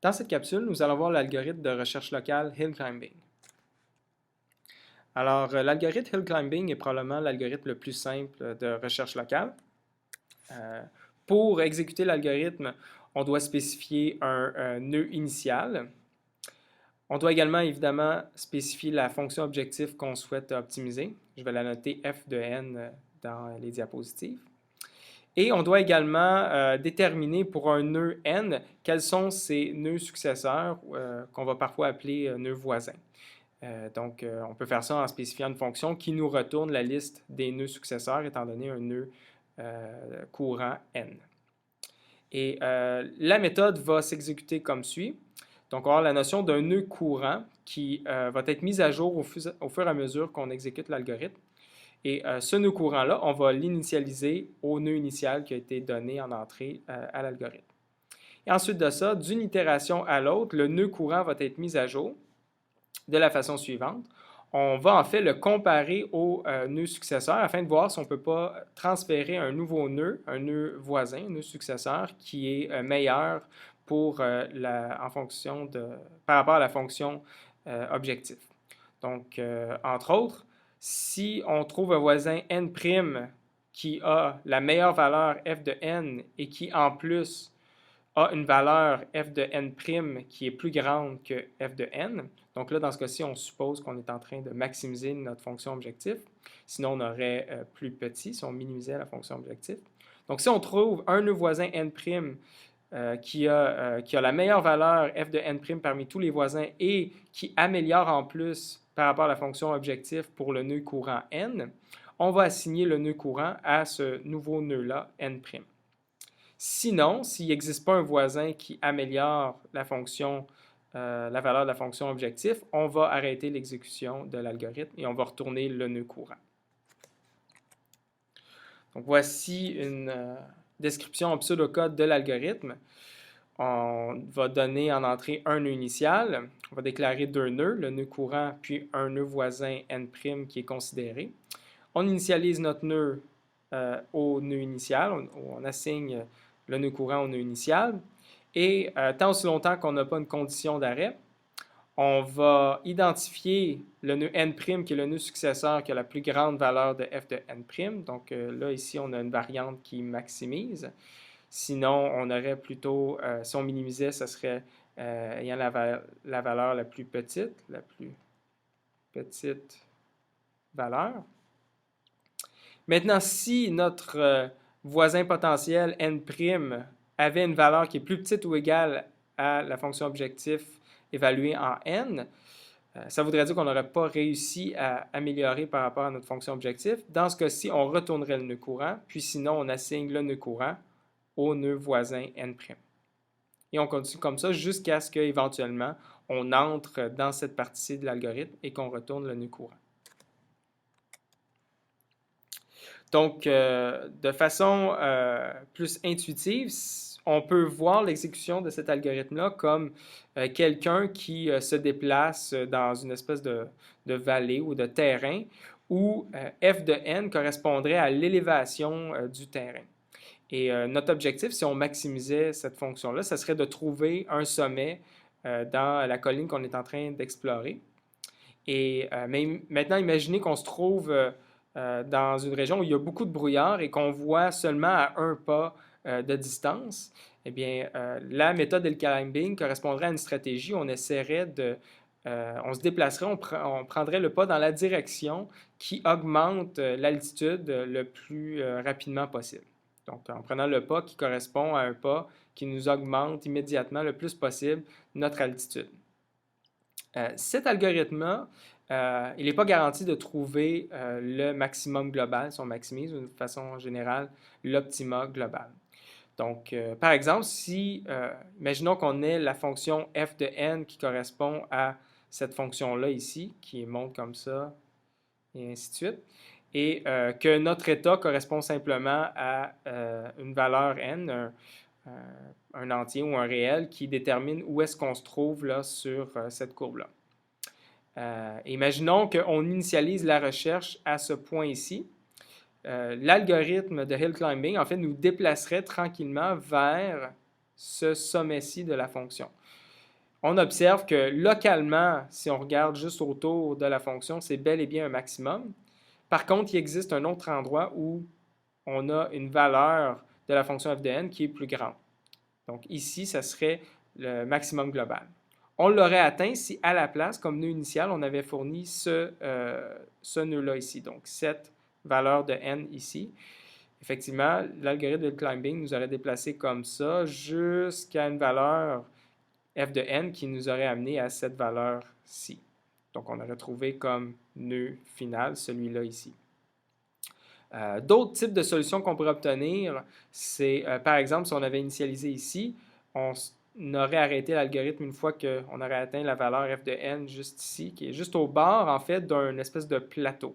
Dans cette capsule, nous allons voir l'algorithme de recherche locale Hill Climbing. Alors, l'algorithme Hill Climbing est probablement l'algorithme le plus simple de recherche locale. Pour exécuter l'algorithme, on doit spécifier un nœud initial. On doit également, évidemment, spécifier la fonction objectif qu'on souhaite optimiser. Je vais la noter f de n dans les diapositives. Et on doit également déterminer pour un nœud n quels sont ces nœuds successeurs qu'on va parfois appeler nœuds voisins. Donc, on peut faire ça en spécifiant une fonction qui nous retourne la liste des nœuds successeurs étant donné un nœud courant n. Et la méthode va s'exécuter comme suit. Donc, on va avoir la notion d'un nœud courant qui va être mise à jour au fur et à mesure qu'on exécute l'algorithme. Et ce nœud courant-là, on va l'initialiser au nœud initial qui a été donné en entrée à l'algorithme. Et ensuite de ça, d'une itération à l'autre, le nœud courant va être mis à jour de la façon suivante. On va en fait le comparer au nœud successeur afin de voir si on ne peut pas transférer un nouveau nœud, un nœud voisin, un nœud successeur qui est meilleur pour, par rapport à la fonction objectif. Donc, entre autres, si on trouve un voisin n' qui a la meilleure valeur f de n et qui en plus a une valeur f de n' qui est plus grande que f de n, donc là, dans ce cas-ci, on suppose qu'on est en train de maximiser notre fonction objectif. Sinon, on aurait plus petit si on minimisait la fonction objectif. Donc, si on trouve un nœud voisin n' qui a la meilleure valeur f de n' parmi tous les voisins et qui améliore en plus par rapport à la fonction objectif pour le nœud courant n, on va assigner le nœud courant à ce nouveau nœud-là, n'. Sinon, s'il n'existe pas un voisin qui améliore la valeur de la fonction objectif, on va arrêter l'exécution de l'algorithme et on va retourner le nœud courant. Donc, voici une description en pseudocode de l'algorithme. On va donner en entrée un nœud initial. On va déclarer deux nœuds, le nœud courant puis un nœud voisin n' qui est considéré. On initialise notre nœud au nœud initial. On assigne le nœud courant au nœud initial. Et tant aussi longtemps qu'on n'a pas une condition d'arrêt, on va identifier le nœud n' qui est le nœud successeur qui a la plus grande valeur de f de n'. Donc là, ici, on a une variante qui maximise. Sinon, on aurait plutôt, si on minimisait, ce serait ayant la valeur la plus petite valeur. Maintenant, si notre voisin potentiel n' avait une valeur qui est plus petite ou égale à la fonction objectif évaluée en n, ça voudrait dire qu'on n'aurait pas réussi à améliorer par rapport à notre fonction objectif. Dans ce cas-ci, on retournerait le nœud courant, puis sinon, on assigne le nœud courant au nœud voisin n'. Et on continue comme ça jusqu'à ce qu'éventuellement, on entre dans cette partie de l'algorithme et qu'on retourne le nœud courant. Donc, de façon plus intuitive, on peut voir l'exécution de cet algorithme-là comme quelqu'un qui se déplace dans une espèce de vallée ou de terrain où f de n correspondrait à l'élévation du terrain. Et notre objectif, si on maximisait cette fonction-là, ce serait de trouver un sommet dans la colline qu'on est en train d'explorer. Et maintenant, imaginez qu'on se trouve dans une région où il y a beaucoup de brouillard et qu'on voit seulement à un pas de distance. Eh bien, la méthode Hill Climbing correspondrait à une stratégie où on essaierait on se déplacerait, on prendrait le pas dans la direction qui augmente l'altitude le plus rapidement possible. Donc, en prenant le pas qui correspond à un pas qui nous augmente immédiatement le plus possible notre altitude. Cet algorithme-là, il n'est pas garanti de trouver le maximum global si on maximise, ou de façon générale, l'optima global. Donc, par exemple, imaginons qu'on ait la fonction f de n qui correspond à cette fonction-là ici, qui monte comme ça, et ainsi de suite, et que notre état correspond simplement à une valeur n, un entier ou un réel, qui détermine où est-ce qu'on se trouve là, sur cette courbe-là. Imaginons qu'on initialise la recherche à ce point ici. L'algorithme de Hill Climbing, en fait, nous déplacerait tranquillement vers ce sommet-ci de la fonction. on observe que localement, si on regarde juste autour de la fonction, c'est bel et bien un maximum. Par contre, il existe un autre endroit où on a une valeur de la fonction f de n qui est plus grande. Donc ici, ça serait le maximum global. On l'aurait atteint si à la place, comme nœud initial, on avait fourni ce nœud-là ici, donc cette valeur de n ici. Effectivement, l'algorithme de climbing nous aurait déplacé comme ça jusqu'à une valeur f de n qui nous aurait amené à cette valeur-ci. Donc on aurait trouvé comme nœud final celui-là ici. D'autres types de solutions qu'on pourrait obtenir, c'est par exemple, si on avait initialisé ici, on aurait arrêté l'algorithme une fois qu'on aurait atteint la valeur f de n juste ici, qui est juste au bord, en fait, d'un espèce de plateau.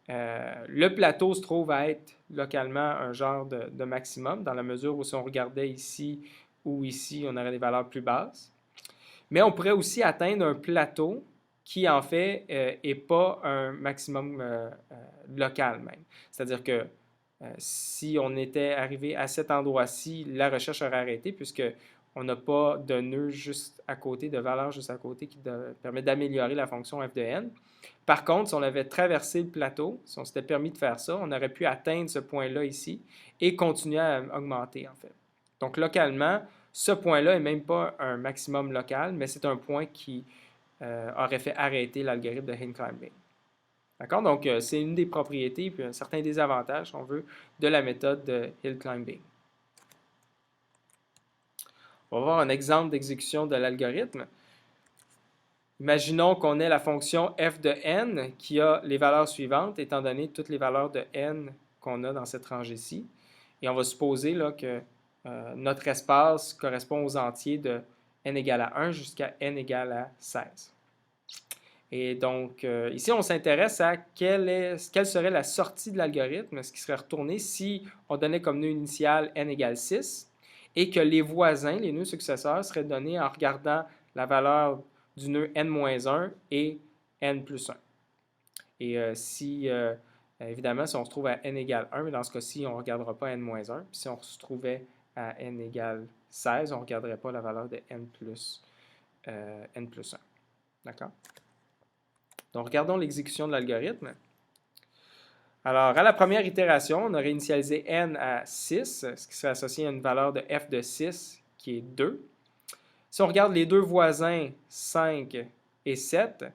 Le plateau se trouve à être localement un genre de maximum, dans la mesure où si on regardait ici ou ici, on aurait des valeurs plus basses. Mais on pourrait aussi atteindre un plateau qui, en fait, n'est pas un maximum local même. C'est-à-dire que si on était arrivé à cet endroit-ci, la recherche aurait arrêté puisqu'on n'a pas de nœud juste à côté, de valeur juste à côté qui permet d'améliorer la fonction f de n. Par contre, si on avait traversé le plateau, si on s'était permis de faire ça, on aurait pu atteindre ce point-là ici et continuer à augmenter, en fait. Donc, localement, ce point-là n'est même pas un maximum local, mais c'est un point qui aurait fait arrêter l'algorithme de hill climbing. D'accord? Donc, c'est une des propriétés puis un certain désavantage, si on veut, de la méthode de hill climbing. On va voir un exemple d'exécution de l'algorithme. Imaginons qu'on ait la fonction f de n qui a les valeurs suivantes, étant donné toutes les valeurs de n qu'on a dans cette rangée-ci. Et on va supposer là, que notre espace correspond aux entiers de n égale à 1 jusqu'à n égale à 16. Et donc, ici, on s'intéresse à quelle serait la sortie de l'algorithme, ce qui serait retourné si on donnait comme nœud initial n égale 6 et que les voisins, les nœuds successeurs, seraient donnés en regardant la valeur du nœud n-1 et n plus 1. Et évidemment, si on se trouve à n égale 1, mais dans ce cas-ci, on ne regardera pas n-1. Puis si on se trouvait à n égale 16, on ne regarderait pas la valeur de n plus 1. D'accord? Donc, regardons l'exécution de l'algorithme. Alors, à la première itération, on aurait initialisé n à 6, ce qui serait associé à une valeur de f de 6 qui est 2. Si on regarde les deux voisins 5 et 7,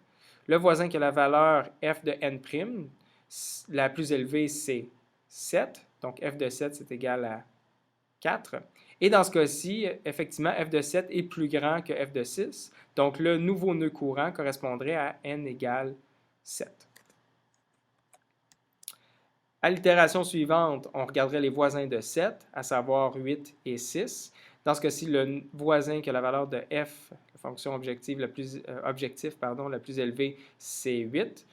le voisin qui a la valeur f de n', la plus élevée, c'est 7. Donc, f de 7, c'est égal à 4. Et dans ce cas-ci, effectivement, f de 7 est plus grand que f de 6. Donc, le nouveau nœud courant correspondrait à n égale 7. À l'itération suivante, on regarderait les voisins de 7, à savoir 8 et 6. Dans ce cas-ci, le voisin qui a la valeur de f, la fonction objective la plus élevée, c'est 8.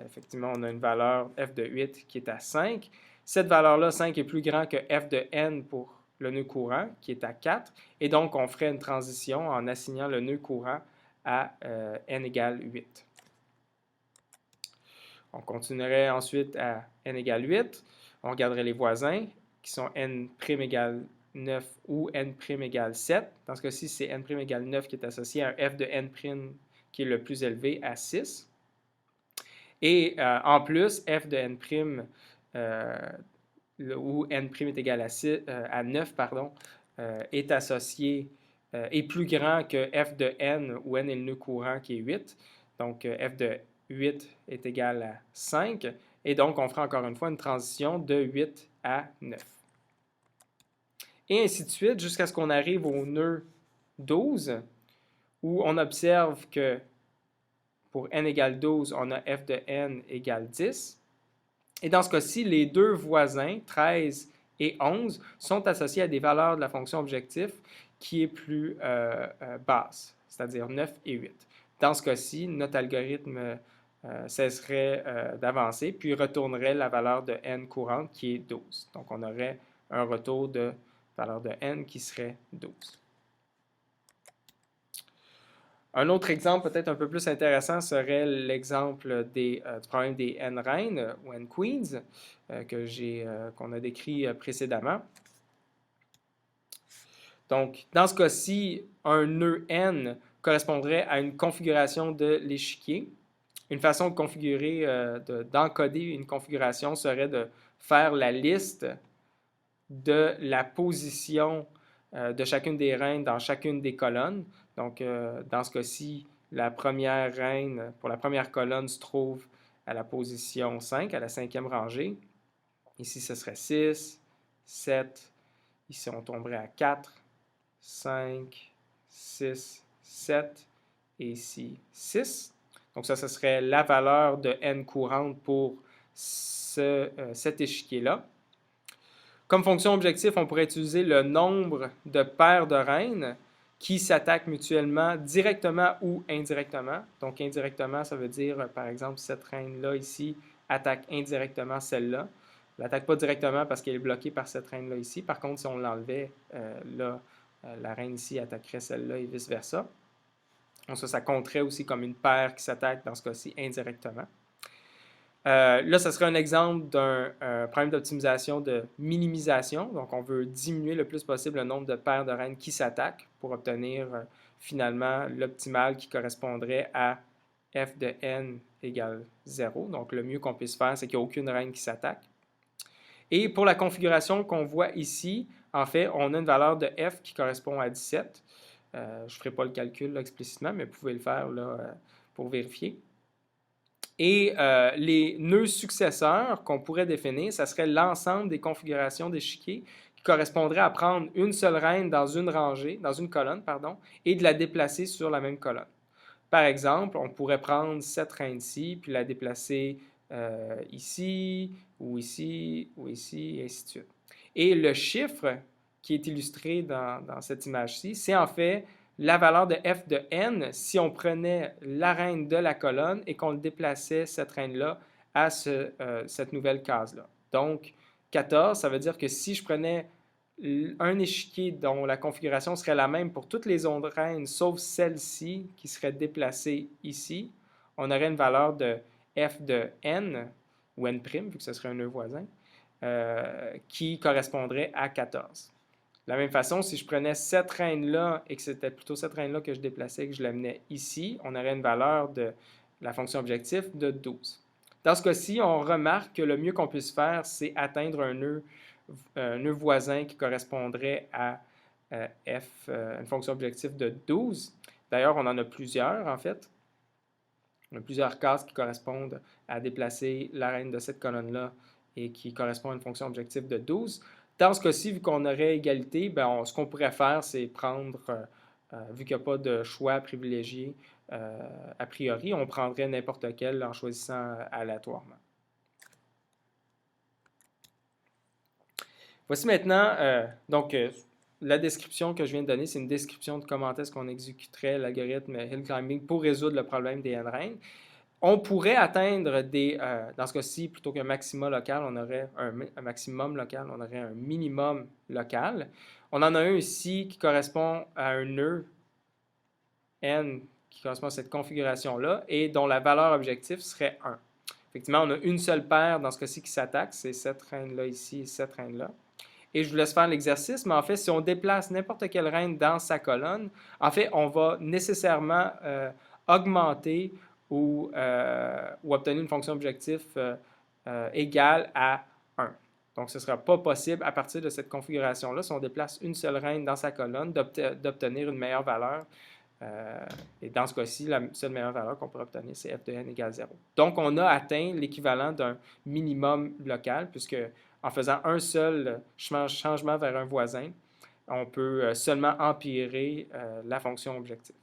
Effectivement, on a une valeur f de 8 qui est à 5. Cette valeur-là, 5, est plus grand que f de n pour le nœud courant, qui est à 4. Et donc, on ferait une transition en assignant le nœud courant à n égale 8. On continuerait ensuite à n égale 8. On regarderait les voisins, qui sont n' égale 9 ou n' égale 7. Dans ce cas-ci, c'est n' égale 9 qui est associé à un f de n' qui est le plus élevé à 6. Et en plus, f de n', où n' est égal à 9, est associé, est plus grand que f de n, où n est le nœud courant qui est 8. Donc, f de 8 est égal à 5. Et donc, on fera encore une fois une transition de 8 à 9. Et ainsi de suite, jusqu'à ce qu'on arrive au nœud 12, où on observe que pour n égale 12, on a f de n égale 10. Et dans ce cas-ci, les deux voisins, 13 et 11, sont associés à des valeurs de la fonction objectif qui est plus basse, c'est-à-dire 9 et 8. Dans ce cas-ci, notre algorithme cesserait d'avancer, puis retournerait la valeur de n courante qui est 12. Donc, on aurait un retour de valeur de n qui serait 12. Un autre exemple peut-être un peu plus intéressant serait l'exemple du problème des n-reines ou n-queens qu'on a décrit précédemment. Donc, dans ce cas-ci, un nœud N correspondrait à une configuration de l'échiquier. Une façon de configurer, d'encoder une configuration serait de faire la liste de la position de chacune des reines dans chacune des colonnes. Donc, dans ce cas-ci, la première reine pour la première colonne se trouve à la position 5, à la 5e rangée. Ici, ce serait 6, 7. Ici, on tomberait à 4, 5, 6, 7. Et ici, 6. Donc, ça, ce serait la valeur de n courante pour cet échiquier-là. Comme fonction objectif, on pourrait utiliser le nombre de paires de reines qui s'attaquent mutuellement directement ou indirectement. Donc, indirectement, ça veut dire, par exemple, cette reine-là ici attaque indirectement celle-là. Elle n'attaque pas directement parce qu'elle est bloquée par cette reine-là ici. Par contre, si on l'enlevait, la reine ici attaquerait celle-là et vice-versa. Donc, ça compterait aussi comme une paire qui s'attaque, dans ce cas-ci, indirectement. Là, ce serait un exemple d'un problème d'optimisation de minimisation. Donc, on veut diminuer le plus possible le nombre de paires de reines qui s'attaquent pour obtenir finalement l'optimal qui correspondrait à f de n égale 0. Donc, le mieux qu'on puisse faire, c'est qu'il n'y a aucune reine qui s'attaque. Et pour la configuration qu'on voit ici, en fait, on a une valeur de f qui correspond à 17. Je ne ferai pas le calcul là, explicitement, mais vous pouvez le faire là, pour vérifier. Et les nœuds successeurs qu'on pourrait définir, ça serait l'ensemble des configurations d'échiquier qui correspondraient à prendre une seule reine dans une rangée, dans une colonne, pardon, et de la déplacer sur la même colonne. Par exemple, on pourrait prendre cette reine-ci, puis la déplacer ici, ou ici, ou ici, et ainsi de suite. Et le chiffre qui est illustré dans cette image-ci, c'est en fait la valeur de f de n si on prenait la reine de la colonne et qu'on déplaçait cette reine-là à cette nouvelle case-là. Donc, 14, ça veut dire que si je prenais un échiquier dont la configuration serait la même pour toutes les autres reines, sauf celle-ci qui serait déplacée ici, on aurait une valeur de f de n, ou n', vu que ce serait un nœud voisin, qui correspondrait à 14. De la même façon, si je prenais cette reine-là et que c'était plutôt cette reine-là que je déplaçais et que je l'amenais ici, on aurait une valeur de la fonction objectif de 12. Dans ce cas-ci, on remarque que le mieux qu'on puisse faire, c'est atteindre un nœud voisin qui correspondrait à une fonction objectif de 12. D'ailleurs, on en a plusieurs, en fait. On a plusieurs cases qui correspondent à déplacer la reine de cette colonne-là et qui correspondent à une fonction objectif de 12. Dans ce cas-ci, vu qu'on aurait égalité, ce qu'on pourrait faire, c'est prendre, vu qu'il n'y a pas de choix privilégié a priori, on prendrait n'importe quel en choisissant aléatoirement. Voici maintenant, la description que je viens de donner, c'est une description de comment est-ce qu'on exécuterait l'algorithme hill climbing pour résoudre le problème des n-reines. On pourrait atteindre dans ce cas-ci, plutôt qu'un maximum local, on aurait un maximum local, on aurait un minimum local. On en a un ici qui correspond à un nœud n qui correspond à cette configuration-là et dont la valeur objectif serait 1. Effectivement, on a une seule paire dans ce cas-ci qui s'attaque, c'est cette reine-là ici et cette reine-là. Et je vous laisse faire l'exercice, mais en fait, si on déplace n'importe quelle reine dans sa colonne, en fait, on va nécessairement augmenter ou obtenir une fonction objectif égale à 1. Donc, ce ne sera pas possible à partir de cette configuration-là, si on déplace une seule reine dans sa colonne, d'obtenir une meilleure valeur. Et dans ce cas-ci, la seule meilleure valeur qu'on pourrait obtenir, c'est f de n égale 0. Donc, on a atteint l'équivalent d'un minimum local, puisque en faisant un seul changement vers un voisin, on peut seulement empirer la fonction objectif.